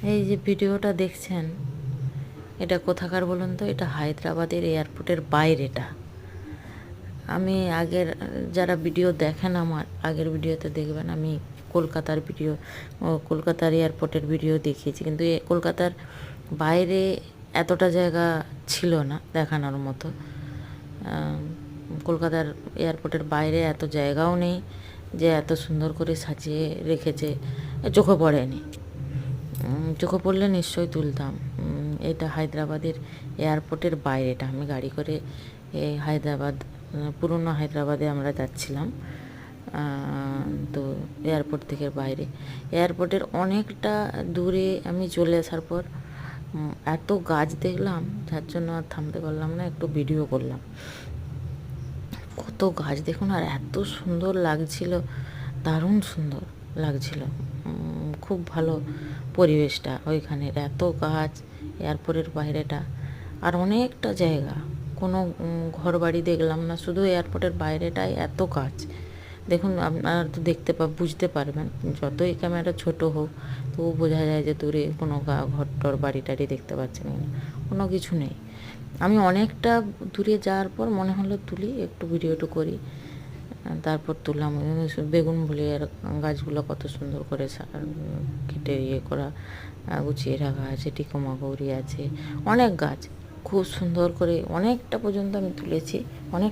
এই যে ভিডিওটা দেখছেন, এটা কোথাকার বলুন তো? এটা হায়দ্রাবাদের এয়ারপোর্টের বাইরেটা। আমি আগের যারা ভিডিও দেখেন, আমার আগের ভিডিওতে দেখবেন আমি কলকাতার ভিডিও, কলকাতার এয়ারপোর্টের ভিডিও দেখিয়েছি, কিন্তু কলকাতার বাইরে এতটা জায়গা ছিল না দেখানোর মতো। কলকাতার এয়ারপোর্টের বাইরে এত জায়গাও নেই যে এত সুন্দর করে সাজিয়ে রেখেছে, চোখে পড়েনি। চোখে পড়লে নিশ্চয়ই তুলতাম। এটা হায়দ্রাবাদের এয়ারপোর্টের বাইরেটা। আমি গাড়ি করে হায়দ্রাবাদ, পুরনো হায়দ্রাবাদে আমরা যাচ্ছিলাম। তো এয়ারপোর্ট থেকে বাইরে, এয়ারপোর্টের অনেকটা দূরে আমি চলে আসার পর এত গাছ দেখলাম, যার জন্য আর থামতে পারলাম না, একটু ভিডিও করলাম। কত গাছ দেখুন, আর এত সুন্দর লাগছিল, দারুণ সুন্দর লাগছিল। খুব ভালো পরিবেশটা ওইখানের, এত গাছ এয়ারপোর্টের বাইরেটা। আর অনেকটা জায়গা, কোনো ঘর বাড়ি দেখলাম না, শুধু এয়ারপোর্টের বাইরেটাই এত গাছ। দেখুন, আপনারা তো বুঝতে পারবেন, যতই ক্যামেরা ছোট হোক তবু বোঝা যায় যে দূরে কোনো ঘর টর বাড়ি টাড়ি দেখতে পাচ্ছেন না, কোনো কিছু নেই। আমি অনেকটা দূরে যাওয়ার পর মনে হলো তুলি, একটু ভিডিওটা করি। তারপর তুললাম। বেগুন ভুলিয়ার গাছগুলো কত সুন্দর করে কেটে করা, গুছিয়ে রাখা আছে। টিকমা গৌরি আছে, অনেক গাছ খুব সুন্দর করে, অনেকটা পর্যন্ত আমি তুলেছি। অনেক